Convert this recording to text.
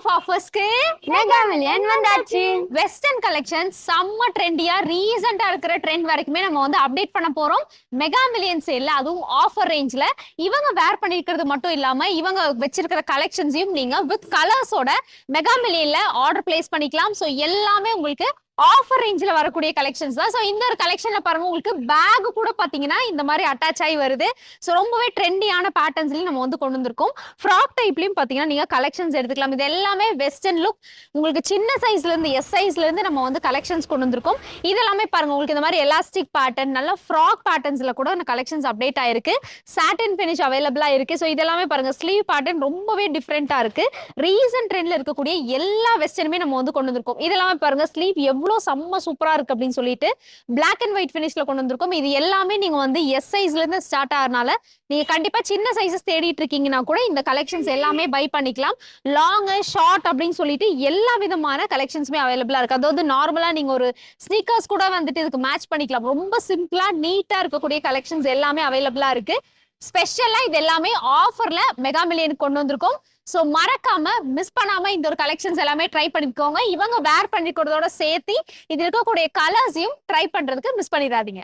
Of ஆஃபர்ஸ்க்கு mega million வந்தாச்சு. Western collection செம்ம ட்ரெண்டியா ரீசெண்டா இருக்கிற ட்ரெண்ட் வரைக்குமே நம்ம வந்து அப்டேட் பண்ண போறோம். மெகா மில்லியன் சேல்ல, அதுவும் ஆஃபர் ரேஞ்ச்ல இவங்க வேர் பண்ணிருக்கிறது மட்டும் இல்லாம இவங்க வச்சிருக்கிற கலெக்ஷன்ஸையும் நீங்க வித் கலர்ஸோட மெகா மில்லியன்ல ஆர்டர் பிளேஸ் பண்ணிக்கலாம். ஸோ எல்லாமே உங்களுக்கு ஆஃபர் ரேஞ்சில் வரக்கூடிய கலெக்ஷன்ஸ் தான். ஸோ இந்த ஒரு கலெக்ஷன்ல பாருங்க, உங்களுக்கு பேக் கூட பாத்தீங்கன்னா இந்த மாதிரி அட்டாச் ஆகி வருது. ஸோ ரொம்பவே ட்ரெண்டியான பேட்டர்ன்ஸ்லயும் நம்ம வந்து கொண்டு வந்திருக்கோம். ஃப்ராக் டைப்லயும் பாத்தீங்கன்னா நீங்க கலெக்ஷன்ஸ் எடுத்துக்கலாம். இது எல்லாமே வெஸ்டர்ன் லுக். உங்களுக்கு சின்ன சைஸ்ல இருந்து எஸ் சைஸ்ல இருந்து நம்ம வந்து கலெக்ஷன்ஸ் கொண்டு வந்திருக்கோம். இதெல்லாமே பாருங்க, உங்களுக்கு இந்த மாதிரி எலாஸ்டிக் பேட்டர்ன், நல்ல ஃப்ராக் பேட்டர்ன்ஸ்ல கூட இந்த கலெக்ஷன்ஸ் அப்டேட் ஆயிருக்கு. சாட்டின் ஃபினிஷ் அவைலபிளா இருக்கு. ஸோ இதெல்லாமே பாருங்க, ஸ்லீவ் பேட்டர்ன் ரொம்பவே டிஃப்ரெண்டா இருக்கு. ரீசன்ட் ட்ரெண்ட்ல இருக்கக்கூடிய எல்லா வெஸ்டர்னுமே நம்ம வந்து கொண்டு வந்திருக்கோம். இதெல்லாமே பாருங்க, ஸ்லீவ் எவ்வளவு செம்ம சூப்பரா இருக்கு அப்படின்னு சொல்லிட்டு பிளாக் அண்ட் ஒயிட் பினிஷ்ல கொண்டு வந்திருக்கோம். இது எல்லாமே நீங்க வந்து எஸ் சைஸ்ல இருந்து ஸ்டார்ட் ஆறனால நீங்க கண்டிப்பா சின்ன சைஸஸ் தேடிட்டு இருக்கீங்கன்னா கூட இந்த கலெக்ஷன்ஸ் எல்லாமே பை பண்ணிக்கலாம். லாங் ஷார்ட் அப்படின்னு சொல்லிட்டு எல்லா விதமான கலெக்ஷன்ஸுமே அவைலபிளா இருக்கு. அதாவது நார்மலா நீங்க ஒரு ஸ்னீக்கர்ஸ் கூட வந்துட்டு இதுக்கு மேட்ச் பண்ணிக்கலாம். ரொம்ப சிம்பிளா நீட்டா இருக்கக்கூடிய கலெக்ஷன்ஸ் எல்லாமே அவைலபிளா இருக்கு. ஸ்பெஷலா இது எல்லாமே ஆஃபர்ல மெகா மில்லியனுக்கு கொண்டு வந்திருக்கோம். சோ மறக்காம மிஸ் பண்ணாம இந்த ஒரு கலெக்ஷன்ஸ் எல்லாமே ட்ரை பண்ணிக்கோங்க. இவங்க வேர் பண்ணிக்கிறதோட சேர்த்து இது இருக்கக்கூடிய கலர்ஸையும் ட்ரை பண்றதுக்கு மிஸ் பண்ணிடாதீங்க.